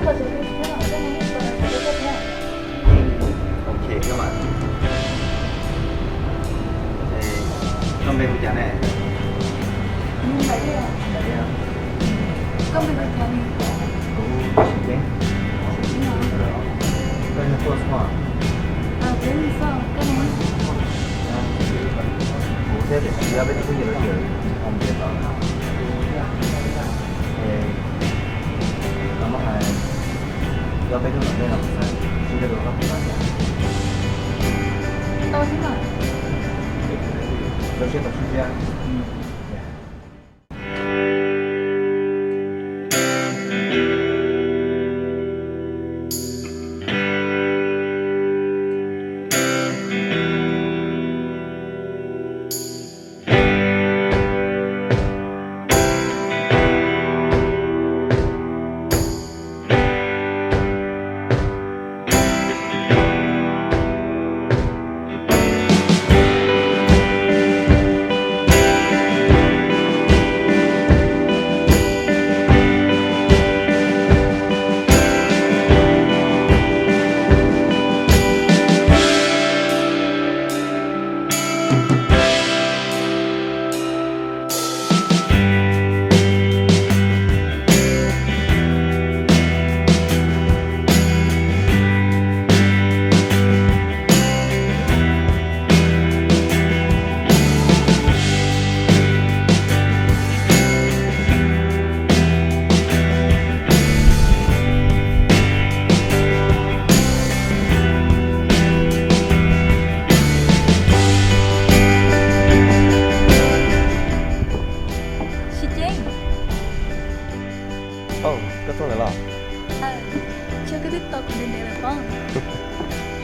là sẽ đi thế nào cái này còn là sẽ tiếp nha. Ok các bạn. Thì con bên của chả này. Vậy đi à? Đấy à? Con bên của chả này. Cũng xịn đấy. Đây là tour smart. À thế thì sao? Cái này. Bố thế để ra bên cái gì đó kiểu không biết đó. Cảm ơn hai. Do bên cái này là một cái xin được không? Tao thế nào? Đầu tiên là chuyên gia. Chị Trinh. Cái tôi là À, chưa cái biết tao còn đến đây là con.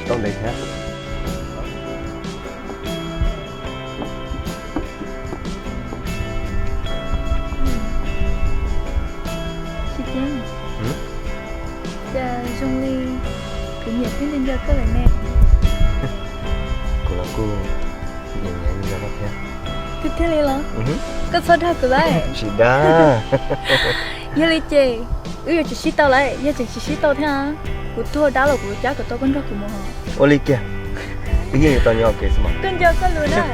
trong đây thế. Chị Trinh. Dạ, Dung Ly cứ nhiệt cái nên giờ cái lại nè. Cô là cô nhẹ nhàng như vậy thế. Cứ thế này là. Cái số thật của lại. Chị đã. Giờ đi chị. Giờ chị tao lại, giờ chị tao thế à? Của tôi đã là của cha của tôi con ra của mồ. Oli kia. Cái gì tao nhớ kể xem. Con giờ con luôn á.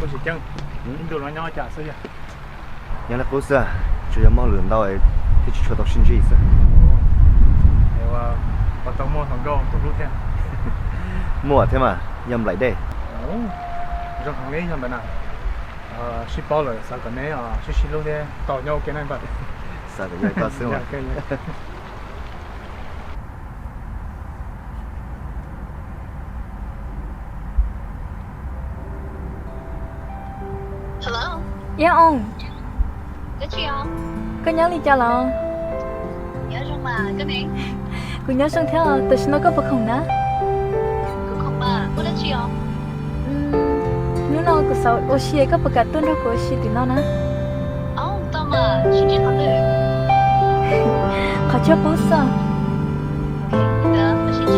Cô chỉ chân,印度人要假设呀。 Nhớ là cô xưa, chủ yếu mong lượn đâu ấy thì chỉ cho tao xin gì xưa. 哎我我周末同个走路天。 Mua thế mà, nhầm lại đây. 哦，你说行李上面呐，书包了，啥个呢啊？去路的，到nhau cái này vậy. Sao cái gì có xưa mà. Hello, Dạ ông, cái gì không? con nhớ đi cha là. Nhớ rồi mà, cái này Con nhớ sang theo, tôi xin nó có bậc không đó. cũng không mà, có cái gì không? Nếu nó có sao, ô xí có bậc cả tuần đó có xí thì nó nè. Tao mà, xin chị thằng này. Khó cho bố sao? Được, xin chị.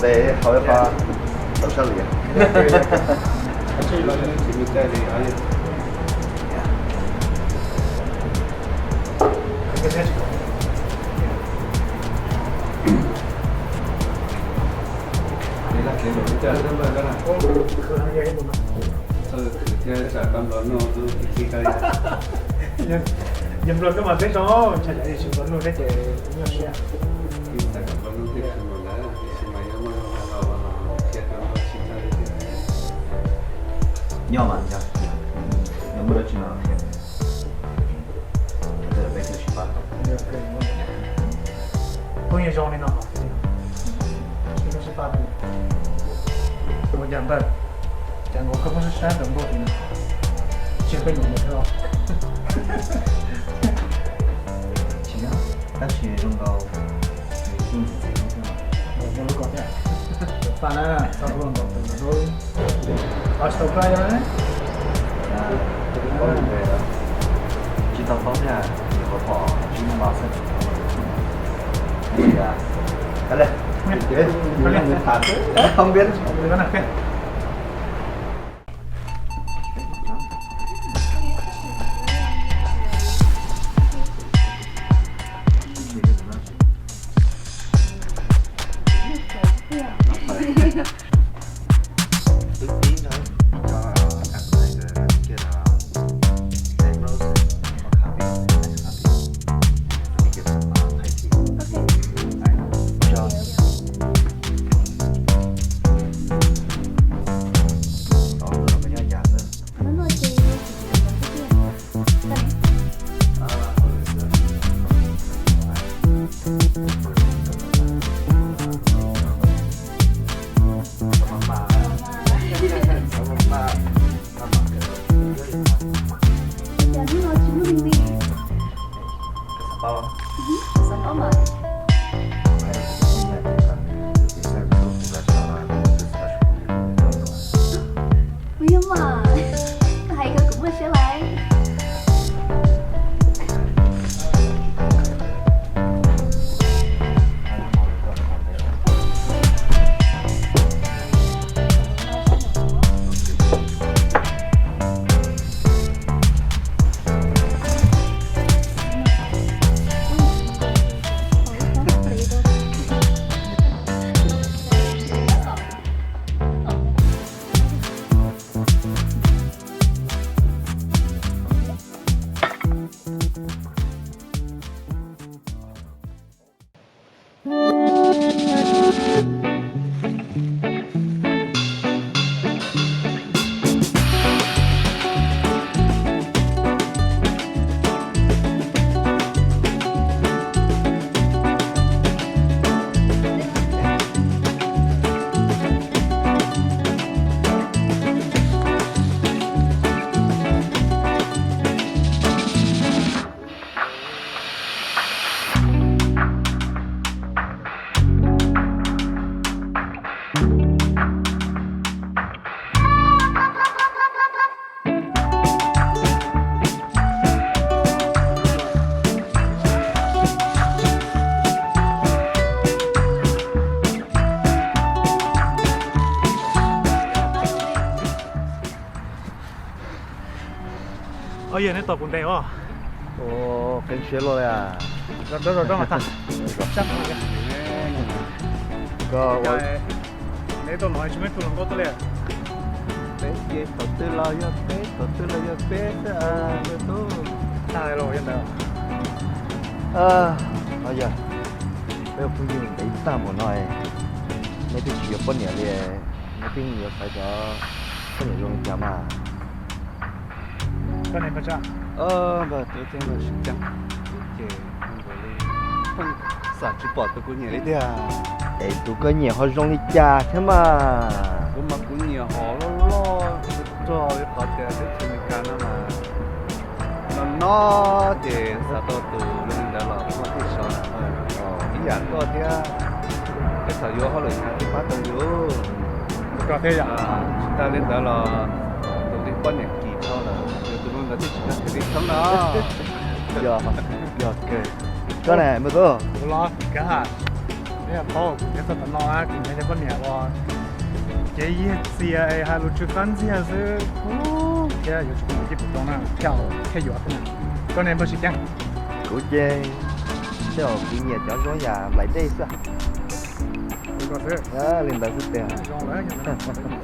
đây hỏi pha tao sao liền Chị là chỉ biết cái gì ấy cái gì? đây là cái đồ chơi đó mà đó là Cửa hàng gì cũng cái sản phẩm đó nó cứ chỉ cái Dùm luôn cái mà biết đó, chạy chạy xuống vẫn luôn đấy chị cũng như xe. sản phẩm đó nó thích mà là cái máy nó là cái nó chỉ cái nhau mà nhau nhau mới được chứ nào đây là bé cái ship Có nhiều dòng này nó hả? Chỉ có xe ba này. Một giảm bớt. Chẳng có không có xe đồng bộ thì chưa có dùng được đâu. chỉ là ta chỉ dùng vào Một lúc còn nhá. Bạn á, sao luôn còn từ rồi. Ở sổ cái đó đấy. có về đó chỉ tao phóng ra thì có bỏ chỉ mà bao sách thì là cái này không biết Cái này kia. ước tí nữa cho các bạn kia là Red Rose hoặc Happy Happy kia là thay thì cho đó là cái nhà giả nữa Nó nói chị Dạ, nó nói chị nó đi bao Xong đó mà Ui mà Thầy cơ cũng là sẽ lại Ở đây này tàu cũng đẹp à. ồ cái chuyện rồi à Rồi đó mà ta. Chắc rồi. có Nếu tôi nói chúng tôi làm tốt lên. bé kia tổ tư lo cho bé tổ tư lo cho bé à tôi Ta rồi hiện tại. bây giờ bây giờ phụ huynh để ta một nói mấy cái chuyện bên nhà liền mấy cái nhiều phải cho cái nội dung chả mà Cái này có chắc. và tôi thấy là sự chẳng chế không có lý không sản chỉ bỏ tôi cũng nhớ đấy à để tụi cái nhiều họ dùng đi cha thế mà cũng mà cũng nhiều họ lo cho cái họ cái chuyện cái nó mà nó thì sao tôi từ lên đó là không thể sao ý dạng tôi thì cái thời gian họ lại thì bắt đầu vô Có thế à? chúng ta lên đó là đầu tiên quan niệm kỳ sau là tụi nó đã thích cái sống đó giờ giờ kì cái này mới có Lo cả hạt. เนี่ยพ่อเนี่ยตอนนอนกินได้ก็เนี่ยว่าเจ๊ยี่เสียไอ้ฮารุจุกันเสียซื้อโอ้แกอยู่ที่ปุ่นตรงนั้น跳แค่อยู่ที่นั่นก็เนี่ยไม่ใช่ยัง Cô chê cho kỷ niệm cho gió nhà lại đây sao ก็ซื้อ lên tới sức tiền ยองเลยยังไง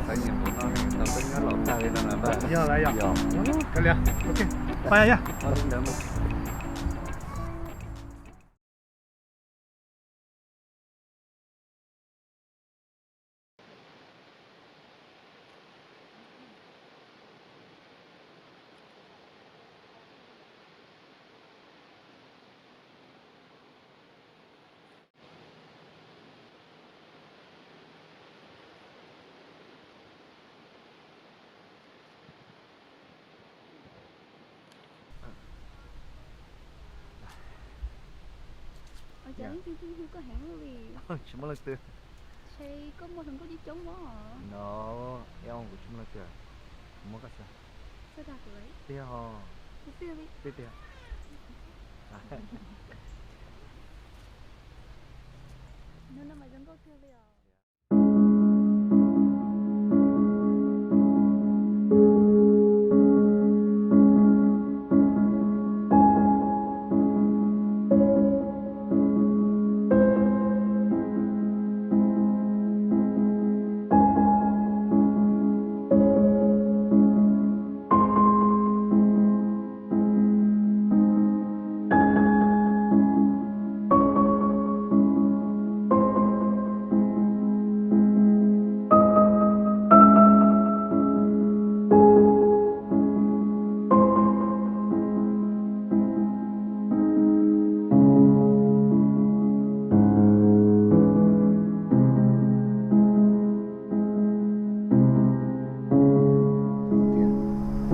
ใส่เงินตัวน้อยเราเป็นเงินหลอกตาเลยนะบ้าน ยังอะไรยัง Dòng กันเลยโอเคไปยัง เราต้องเดินมา Ở chẳng chứ có hẹn luôn đi. Chúng nó tư Thì có một thằng có đi chống đó hả? Nó eo của chúng nó tư Mua cái sao Sao đặt rồi? Tiêu hò Đi tiêu đi. Tiêu tiêu Nó mày đừng có tiêu đi à.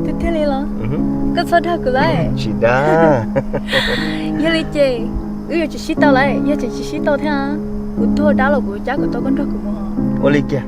Tiếp theo đi lo. Cái sao thật cái lại. Chị đã Giờ đi chơi. Giờ chỉ xí tao lại, giờ chỉ xí tao thế à? Cú thua đá là cú chắc của tao con rất của mua. Ô lì kìa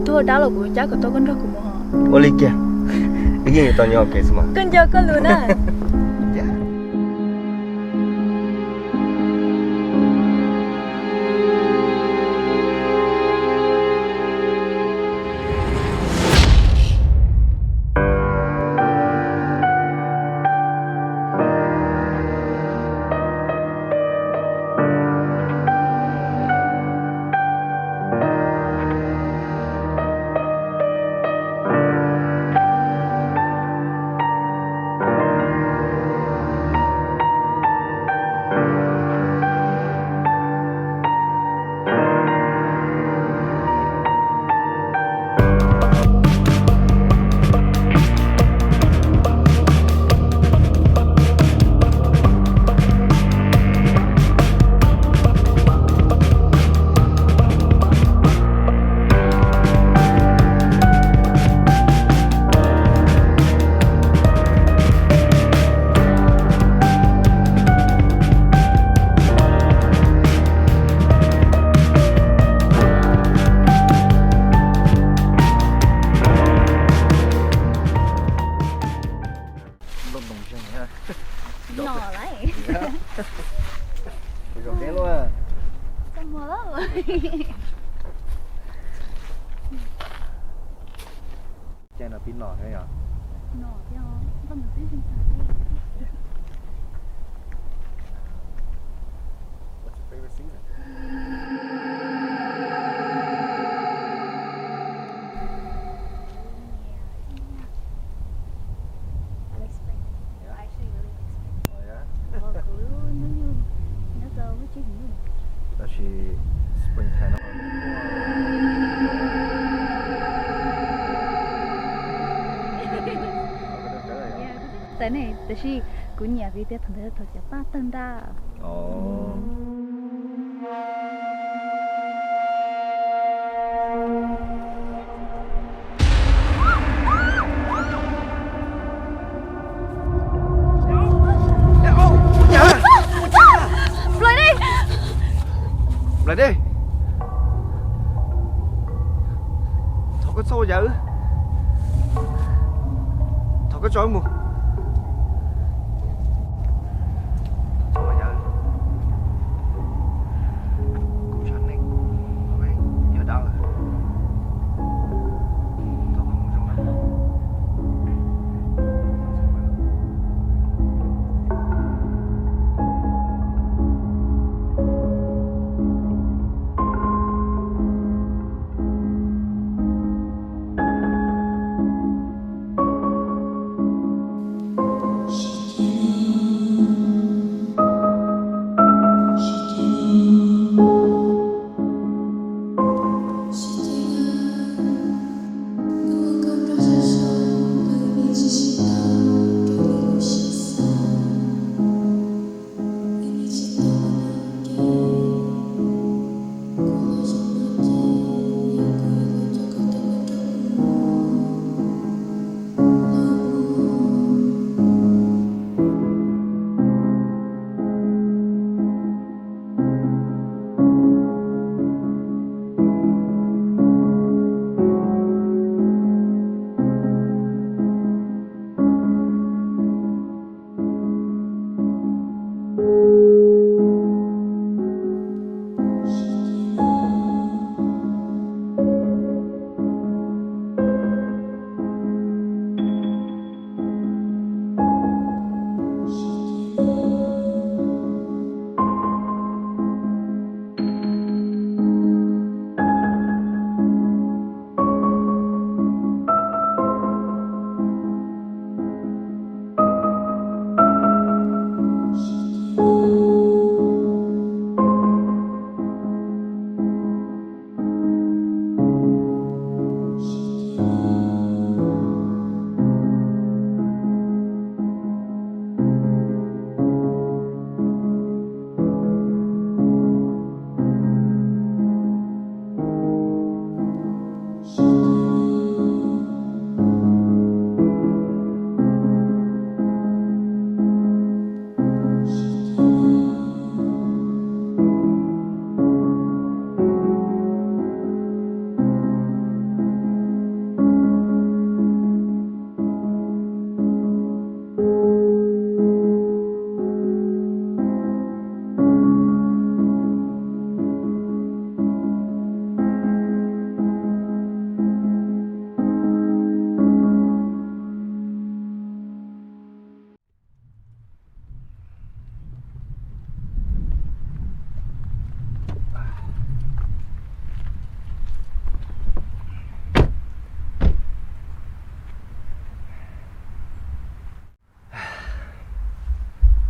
Thua đá là của chắc của tao con rất của mua. Ô lì kìa Cái gì tao nhỏ kể mà Con cho con luôn à. Dạ chè là pin nọ thế à nọ theo không được biết sinh sản đây What's your favorite season I like spring. Yeah. I actually really like spring. oh yeah Ờ, cứ nếu như nó giờ với chứ gì đó là springtime nó tại này tại vì cứ nhà vì thế thằng thế thôi chỉ ba tầng đa ồ lại đi lại đi thôi có xô dữ thôi có chói mù thôi mà giờ cứu chân đi ok giờ đau rồi thôi không ngủ trong lắm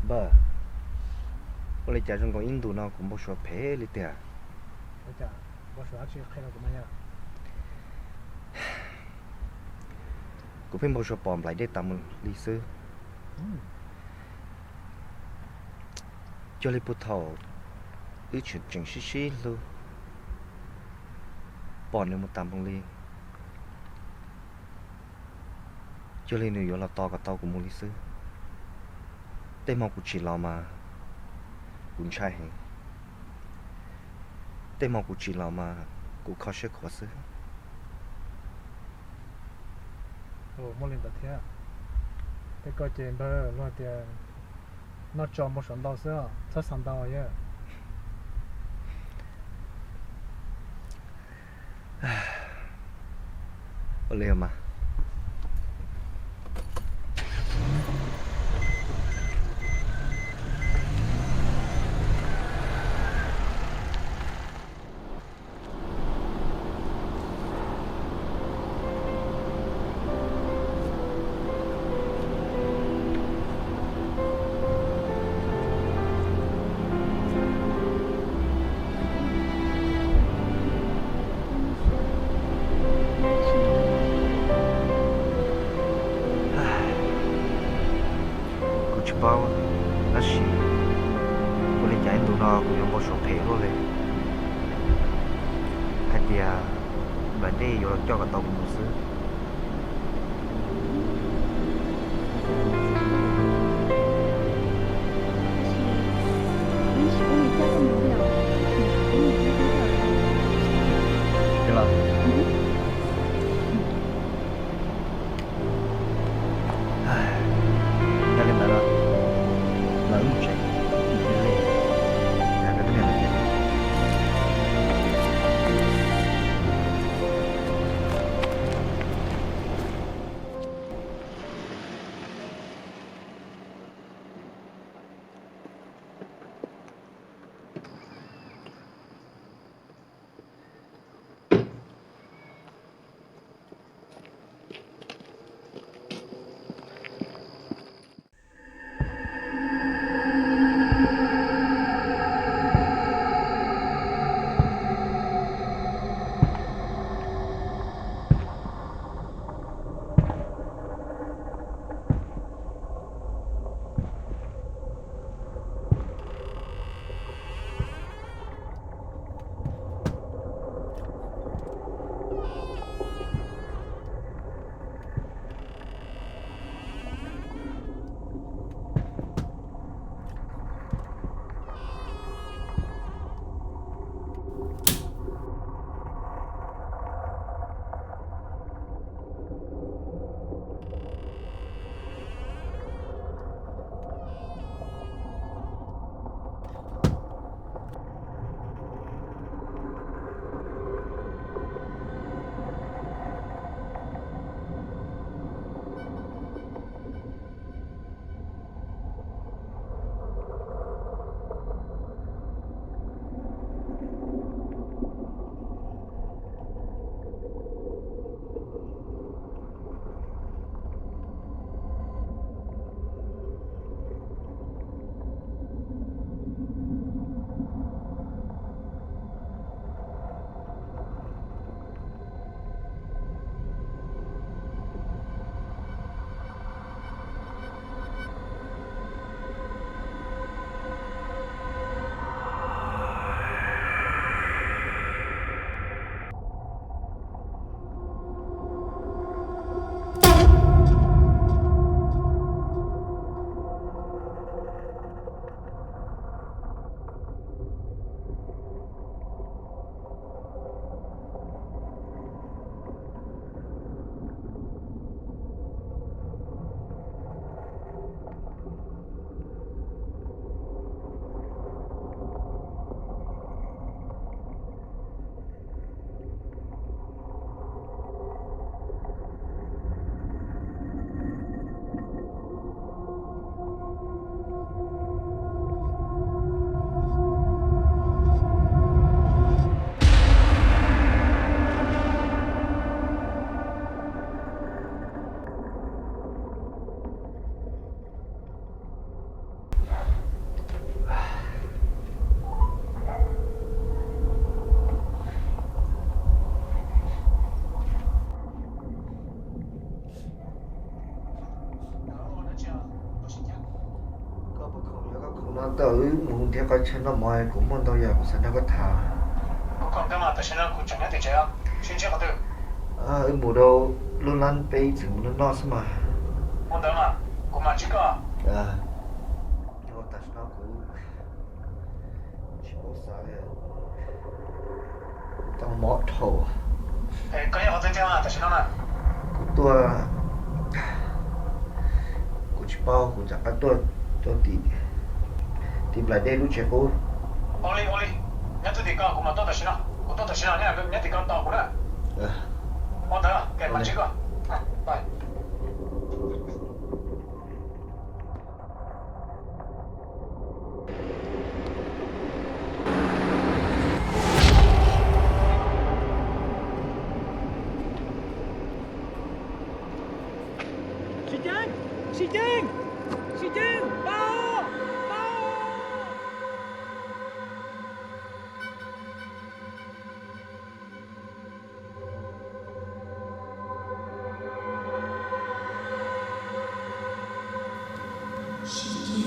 bờ có lẽ cha trong con Indo nó cũng một số phê lý tiệt Bây giờ bố sợ chuyện khai nào của mày à cũng phải một số bom lại để tạm lý sư cho lý bút thầu ước chuyện chừng xí luôn bom nên một tạm bằng lý cho lý nữa là to cả tàu của một lý sư để mong cũng chỉ là mà cũng trai hình để mong cũng chỉ là mà cũng khó sức khó sức mỗi lần tập thế cái coi chuyện bơ lo thì nó cho một số đau xưa cho sản đau vậy ở đây mà 包，那是我哋仔度那佢有冇上皮嗰咧？係啲啊，問啲有叫個當公司。对了。唉，那个男的，冷水，累，两个都两个人。tới muốn theo cái chân nó mỏi cũng muốn đâu giờ sẽ nó có thả còn cái mà tôi xin nó cũng chẳng nhớ thì chơi xin chơi có được mùa đâu luôn lăn bay chừng nó no mà muốn đâu mà cũng mà chỉ có nhưng mà ta nó cũng chỉ có sao vậy tao mót thầu cái gì họ tới chơi mà tôi xin nó mà tôi cũng chỉ bao cũng chẳng tôi tìm lại đây lúc trẻ cô Oli nhớ tôi thì có cũng mà tôi xin nó nhá nhớ thì có tao cũng đấy muốn đâu cái mà chỉ có bye Chị Trinh, bao. Chị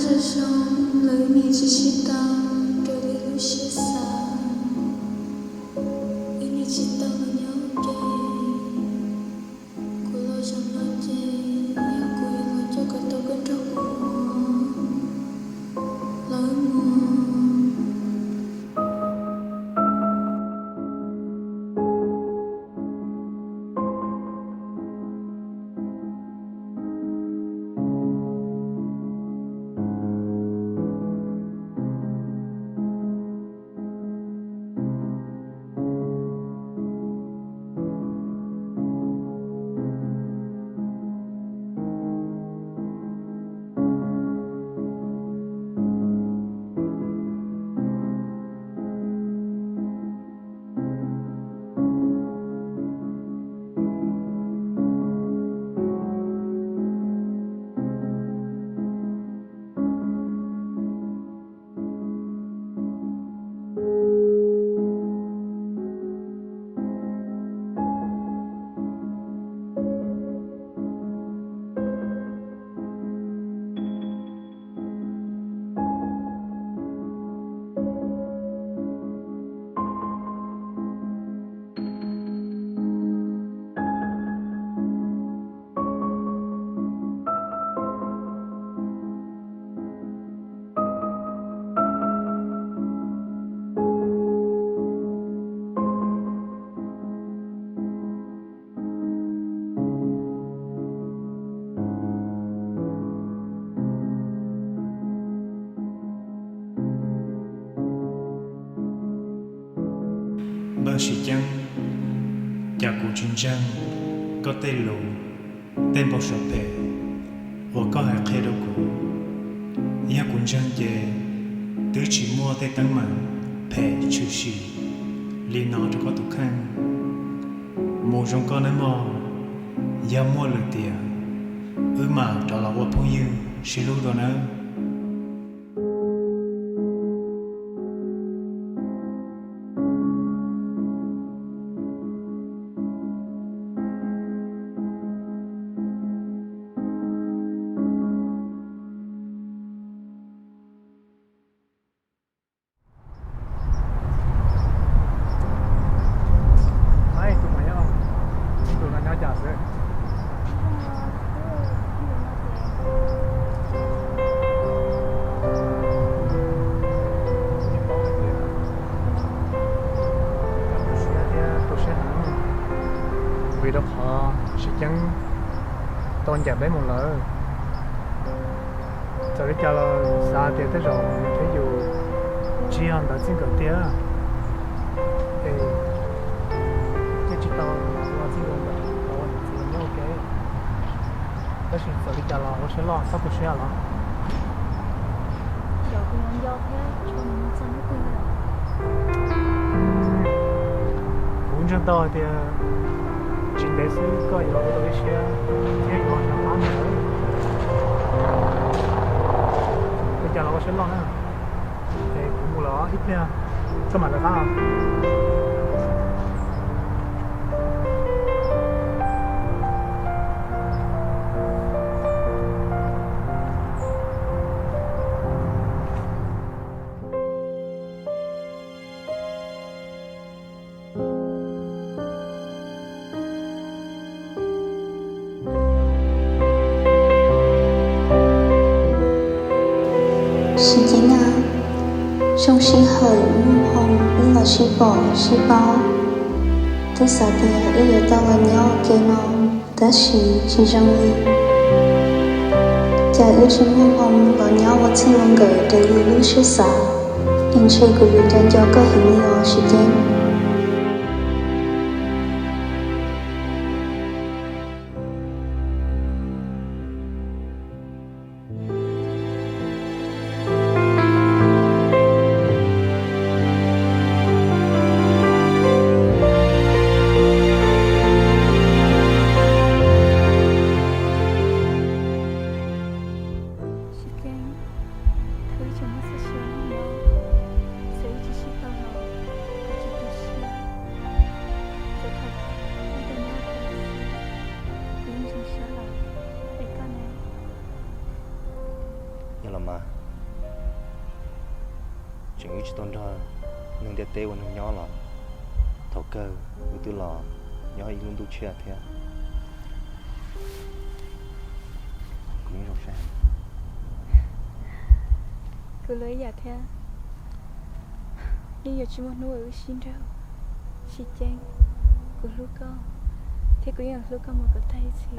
是想来你只是当给你留些啥，给你知道我了解，古老想了解，要故意我就感到跟着我，冷漠。Bơ sĩ chân, chào cụ trình chân, có tên lù, tên bộ sổ bề, và có hạt khê đâu cụ. Nhà cụ chân chê, tứ chỉ mua tay tăng mạng, bè chữ xì, lý nó cho có tụ khăn. Một trong con ấy mò, giá mua lực tiền, mà cho là vô phong như, xì lưu đồ nữa. Vì đó họ sẽ chẳng tôn giả bé một lỡ cho cái cho nó xa thì tới rồi thấy dù chỉ ăn đã xin cỡ tía thì cái chỉ tao nó xin cỡ vậy tao chỉ là ok đó là cho cái cho nó sẽ lo sắp được sẽ lo giờ cũng ăn giao thế cho mình sang cái quên rồi muốn cho tao thì chính đấy sư có nhiều đôi xe thế còn là bán nữa bây giờ nó có sẽ lo nữa thì cũng mua nó ít nha có mà là sao时间啊，从心很怒红，你老是bỏ是包，từ sau thì ý ở tao là nhau kêu nó đã chỉ trong đi, cha ước chỉ mong hồng là nhau và xin mong gửi để lưu sự xa, nhưng chỉ của lưu chân cho có hình như ở時間。有 là mà chuyện ít tôn ra nâng để tê và nâng nhỏ là thầu cơ của tôi là nhỏ ít luôn tôi chia thế cũng rồi sao cứ lấy giả theo nhưng giờ chỉ muốn nuôi ở xin đâu xin chăng của lúc con thế cũng là lúc con một cái tay gì